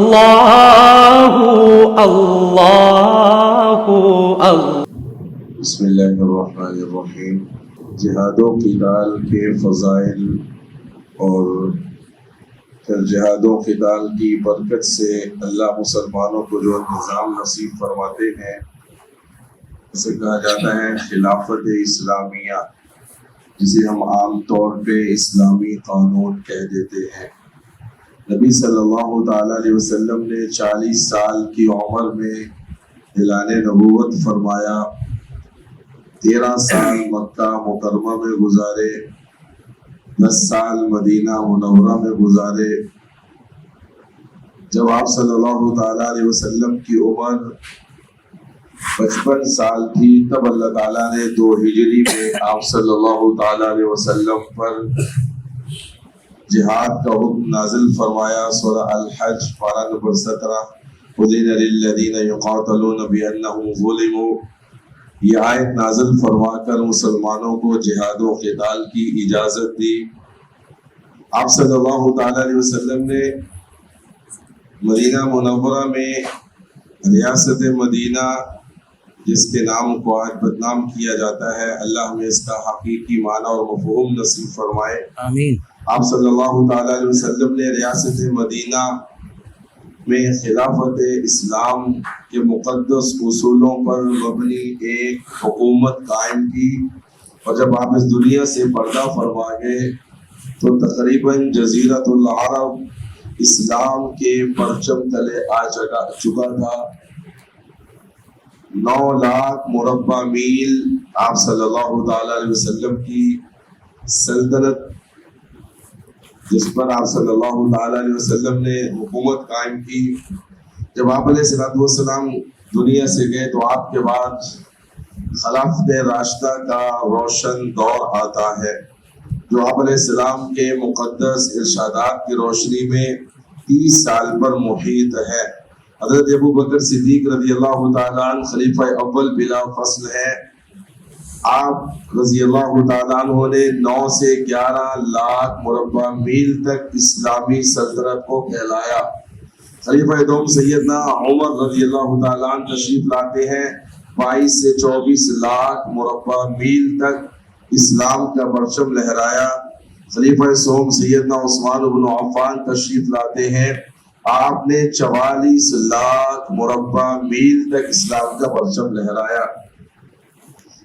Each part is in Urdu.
اللہ اللہ اللہ۔ بسم اللہ الرحمن الرحیم۔ جہاد و قتال کے فضائل اور پھر جہاد و قتال کی برکت سے اللہ مسلمانوں کو جو نظام نصیب فرماتے ہیں اسے کہا جاتا ہے خلافت اسلامیہ، جسے ہم عام طور پہ اسلامی قانون کہہ دیتے ہیں۔ نبی صلی اللہ تعالیٰ علیہ وسلم نے 40 سال کی عمر میں اعلان نبوت فرمایا، 13 سال مکہ مکرمہ میں گزارے، 10 سال مدینہ منورہ میں گزارے۔ جب آپ صلی اللہ تعالیٰ علیہ وسلم کی عمر 55 سال تھی تب اللہ تعالیٰ نے 2 ہجری میں آپ صلی اللہ تعالیٰ علیہ وسلم پر جہاد کا حکم نازل فرمایا۔ سورہ الحج پارہ نمبر 17، اذن للذین یقاتلون بانہم ظلموا، یہ آیت نازل فرما کر مسلمانوں کو جہاد و قتال کی اجازت دی۔ آپ صلی اللہ تعالیٰ علیہ وسلم نے مدینہ منورہ میں ریاست مدینہ، جس کے نام کو آج بدنام کیا جاتا ہے، اللہ ہمیں اس کا حقیقی معنی اور مفہوم نصیب فرمائے، آمین۔ آپ صلی اللہ تعالیٰ علیہ وسلم نے ریاست مدینہ میں خلافت اسلام کے مقدس اصولوں پر مبنی ایک حکومت قائم کی، اور جب آپ اس دنیا سے پردہ فرما گئے تو تقریباً جزیرۃ العرب اسلام کے پرچم تلے آ چکا تھا۔ 9 لاکھ مربع میل آپ صلی اللہ تعالیٰ علیہ وسلم کی سلطنت، جس پر آپ صلی اللہ تعالیٰ علیہ وسلم نے حکومت قائم کی۔ جب آپ علیہ السلام دنیا سے گئے تو آپ کے بعد خلافت راشدہ کا روشن دور آتا ہے، جو آپ علیہ السلام کے مقدس ارشادات کی روشنی میں 30 سال پر محیط ہے۔ حضرت ابو بکر صدیق رضی اللہ تعالیٰ عنہ خلیفہ اول بلا فصل ہے۔ آپ رضی اللہ تعالیٰ عنہ نے 9 سے 11 لاکھ مربع میل تک اسلامی سلطنت کو پھیلایا۔ خلیفہ دوم سیدنا عمر رضی اللہ تعالیٰ عنہ تشریف لاتے ہیں، 22 سے 24 لاکھ مربع میل تک اسلام کا پرچم لہرایا۔ خلیفہ سوم سیدنا عثمان بن عفان تشریف لاتے ہیں، آپ نے 44 لاکھ مربع میل تک اسلام کا پرچم لہرایا۔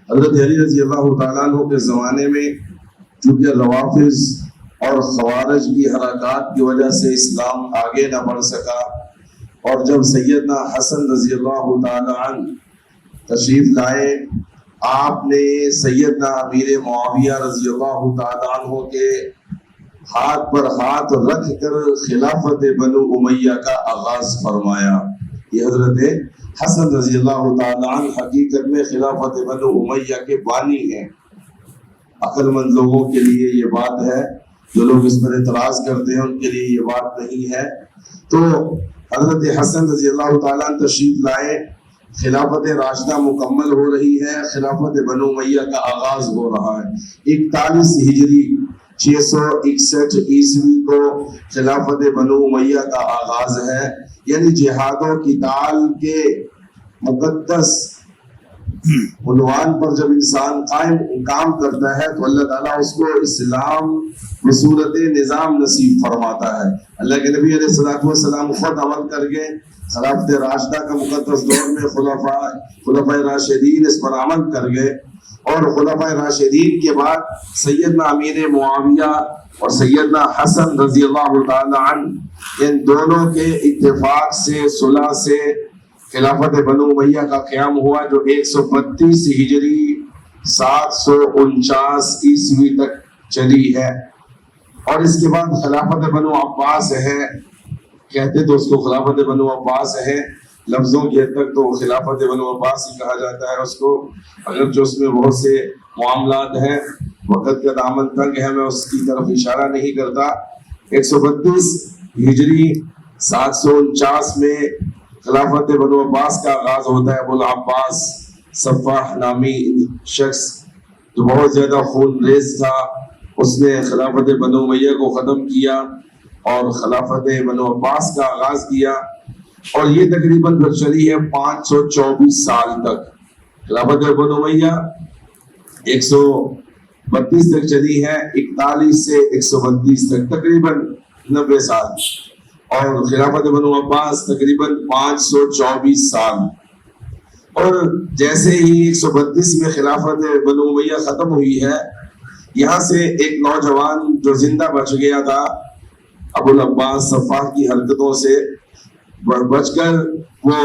حضرت علی رضی اللہ تعالیٰ عنہ کے زمانے میں چونکہ روافض اور خوارج کی حرکات کی وجہ سے اسلام آگے نہ بڑھ سکا، اور جب سیدنا حسن رضی اللہ تعالیٰ عنہ تشریف لائے، آپ نے سیدنا امیر معاویہ رضی اللہ تعالیٰ عنہ کے ہاتھ پر ہاتھ رکھ کر خلافت بنو امیہ کا آغاز فرمایا۔ یہ حضرت حسن رضی اللہ تعالیٰ عنہ حقیقت میں خلافت بنو امیہ کے بانی ہیں۔ عقل مند لوگوں کے لیے یہ بات ہے، جو لوگ اس پر اعتراض کرتے ہیں ان کے لیے یہ بات نہیں ہے۔ تو حضرت حسن رضی اللہ تعالیٰ عنہ تشریف لائے، خلافت راشدہ مکمل ہو رہی ہے، خلافت بنو امیہ کا آغاز ہو رہا ہے۔ 41 ہجری 661 عیسوی کو خلافت بنو امیہ کا آغاز ہے، یعنی جہاد و قتال کے مقدس عنوان پر جب انسان کام کرتا ہے تو اللہ تعالیٰ اس کو اسلام بصورت نظام نصیب فرماتا ہے۔ اللہ کے نبی علیہ السلام خود عمل کر گئے، خلافت راشدہ کا مقدس دور میں خلفائے راشدین اس پر عمل کر گئے، اور خلفائے راشدین کے بعد سیدنا امیر معاویہ اور سیدنا حسن رضی اللہ تعالی عنہ، ان دونوں کے اتفاق سے صلح سے خلافت بنو امیہ کا قیام ہوا، جو 132 ہجری 749 عیسوی تک چلی ہے۔ اور اس کے بعد خلافت بنو عباس ہے، کہتے تو اس کو خلافت بنو عباس ہے، لفظوں کی حد تک تو خلافت بنو عباس ہی کہا جاتا ہے اس کو، اگرچہ اس میں بہت سے معاملات ہیں، وقت کا دامن تنگ ہے، میں اس کی طرف اشارہ نہیں کرتا۔ 132 ہجری 749 میں خلافت بنو عباس کا آغاز ہوتا ہے۔ ابو العباس صفاح نامی شخص جو بہت زیادہ خون ریز تھا، اس نے خلافت بنو امیہ کو ختم کیا۔ اور خلافت بنو عباس کا آغاز کیا، اور یہ تقریباً پھر چلی ہے 524 سال تک۔ خلافت بنو امیہ 132 تک چلی ہے، 41 سے 132 تک تقریباً 90 سال، اور خلافت بنو عباس تقریباً 524 سال۔ اور جیسے ہی 132 میں خلافت بنو امیہ ختم ہوئی ہے، یہاں سے ایک نوجوان جو زندہ بچ گیا تھا، ابو العباس صفاح کی حرکتوں سے بچ کر وہ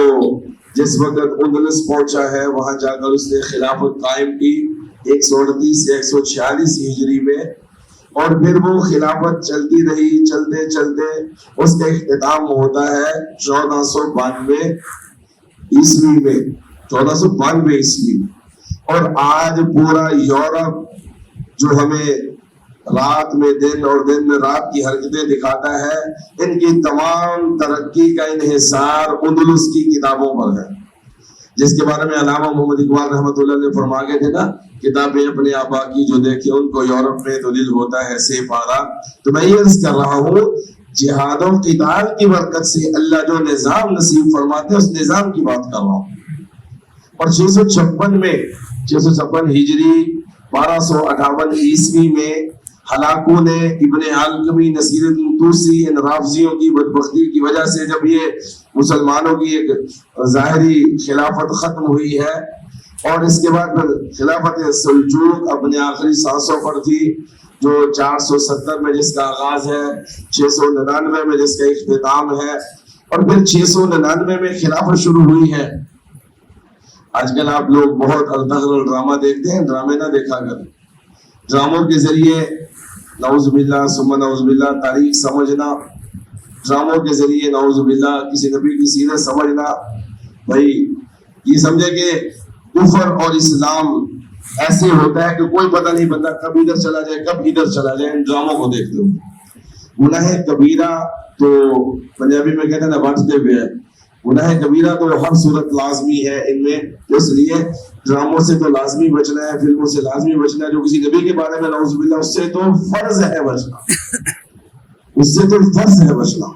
جس وقت اندلس پہنچا ہے، وہاں جا کر اس نے خلافت قائم کی 138 سے 146 ہجری میں، اور پھر وہ خلافت چلتی رہی، چلتے چلتے اس کا اختتام ہوتا ہے 1492 عیسوی میں، 1492 عیسوی میں۔ اور آج پورا یورپ جو ہمیں رات میں دن اور دن میں رات کی حرکتیں دکھاتا ہے، ان کی تمام ترقی کا انحصار اندلس کی کتابوں پر ہے، جس کے بارے میں علامہ محمد اقبال رحمۃ اللہ نے فرما گئے تھے نا، کتابیں اپنے آبا کی جو دیکھے ان کو یورپ میں تو دل ہوتا ہے سے پارا۔ تو میں یہ عرض کر رہا ہوں، جہاد و قتال کی برکت سے اللہ جو نظام نصیب فرماتے ہیں، اس نظام کی بات کر رہا ہوں۔ اور 656 میں 656 ہجری 1258 عیسوی میں ہلاکوں نے ابن علقمی نصیر الدین طوسی ان رافضیوں کی بدبختی کی وجہ سے جب یہ مسلمانوں کی ایک ظاہری خلافت ختم ہوئی ہے، اور اس کے بعد خلافت سلجوق اپنے آخری سانسوں پر تھی، جو 470 میں جس کا آغاز ہے، 699 میں جس کا اختتام ہے، اور پھر 699 میں خلافت شروع ہوئی ہے۔ آج کل آپ لوگ بہت ارطغرل ڈرامہ دیکھتے ہیں، ڈرامے نہ دیکھا کریں۔ ڈراموں کے ذریعے نعوذ باللہ ثم نعوذ باللہ تاریخ سمجھنا، ڈراموں کے ذریعے نعوذ باللہ کسی نبی کی سیرت سمجھنا، بھائی یہ سمجھے کہ کفر اور اسلام ایسے ہوتا ہے کہ کوئی پتہ نہیں بندہ کب ادھر چلا جائے کب ادھر چلا جائے ان ڈراموں کو دیکھتے ہوئے۔ گناہ کبیرہ تو پنجابی میں کہتے ہیں نا بانٹتے ہوئے ہے، گناہ کبیرہ تو ہر صورت لازمی ہے ان میں، اس لیے ڈراموں سے تو لازمی بچنا ہے، فلموں سے لازمی بچنا ہے، جو کسی نبی کے بارے میں نعوذ باللہ اس سے تو فرض ہے بچنا، اس سے تو فرض ہے بچنا۔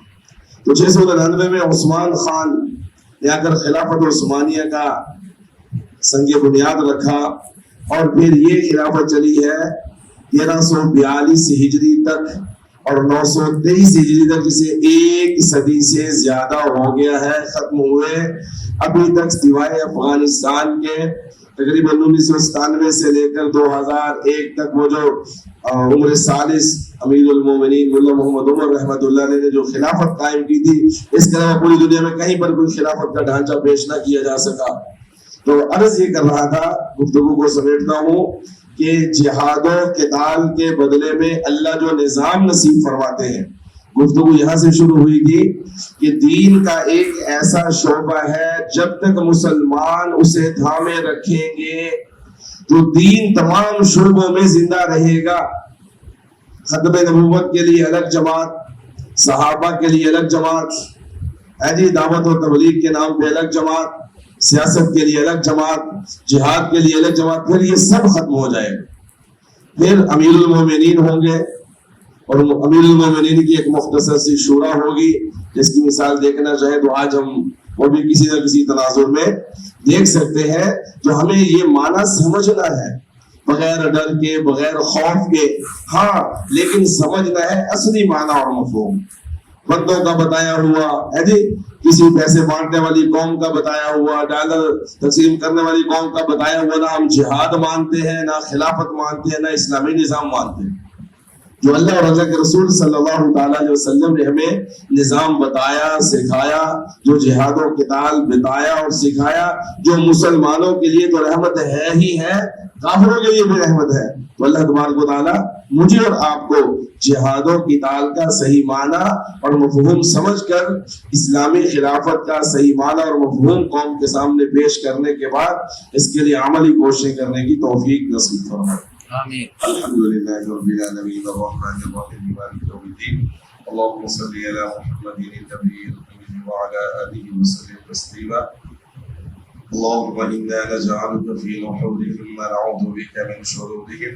تو 699 میں عثمان خان نے آ کر خلافت عثمانیہ کا سنگ بنیاد رکھا، اور پھر یہ خلافت چلی ہے 1342 ہجری تک، اور 923 ہجری تک، جسے ایک صدی سے زیادہ ہو گیا ہے ختم ہوئے۔ ابھی تک سوائے افغانستان کے تقریباً 1997 سے لے کر 2001 تک وہ جو عمر ثالث امیر المومنین ملا محمد عمر رحمۃ اللہ علیہ نے جو خلافت قائم کی تھی، اس کے علاوہ پوری دنیا میں کہیں پر کوئی خلافت کا ڈھانچہ پیش نہ کیا جا سکا۔ تو عرض یہ کر رہا تھا، گفتگو کو سمیٹتا ہوں، کہ جہاد و قتال کے بدلے میں اللہ جو نظام نصیب فرماتے ہیں، گفتگو یہاں سے شروع ہوئی تھی کہ دین کا ایک ایسا شعبہ ہے جب تک مسلمان اسے تھامے رکھیں گے تو دین تمام شعبوں میں زندہ رہے گا۔ ختم نبوت کے لیے الگ جماعت، صحابہ کے لیے الگ جماعت ہے جی، دعوت و تبلیغ کے نام پہ الگ جماعت، سیاست کے لیے الگ جماعت، جہاد کے لیے الگ جماعت، پھر یہ سب ختم ہو جائے گا۔ پھر امیر المومنین ہوں گے، اور امیر المومنین کی ایک مختصر سی شورا ہوگی، جس کی مثال دیکھنا چاہے تو آج ہم وہ بھی کسی نہ کسی تناظر میں دیکھ سکتے ہیں۔ تو ہمیں یہ معنی سمجھنا ہے، بغیر ڈر کے، بغیر خوف کے، ہاں لیکن سمجھنا ہے اصلی معنی اور مفہوم۔ بندوں کا بتایا ہوا ہے جی، کسی پیسے بانٹنے والی قوم کا بتایا ہوا، ڈالر تقسیم کرنے والی قوم کا بتایا ہوا، نہ ہم جہاد مانتے ہیں، نہ خلافت مانتے ہیں، نہ اسلامی نظام مانتے ہیں۔ جو اللہ اور اللہ کے رسول صلی اللہ تعالیٰ علیہ وسلم نے ہمیں نظام بتایا، سکھایا، جو جہاد و قتال بتایا اور سکھایا، جو مسلمانوں کے لیے تو رحمت ہے ہی ہے، کافروں کے لیے بھی رحمت ہے۔ تو اللہ تبارک و تعالیٰ مجھے اور آپ کو جہاد و قتال کا صحیح معنی اور مفہوم سمجھ کر اسلامی خلافت کا صحیح معنی اور مفہوم قوم کے سامنے پیش کرنے کے بعد اس کے لیے عملی کوششیں کرنے کی توفیق نصیب فرمائے۔ آمین۔ الحمدللہ رب العالمین الرحمن الرحیم مالک یوم الدین اللهم صل علی محمد النبی الامین وعلی آلہ وسلم تسلیما اللهم انا نجعلك في نحورهم ونعوذ بك من شرورهم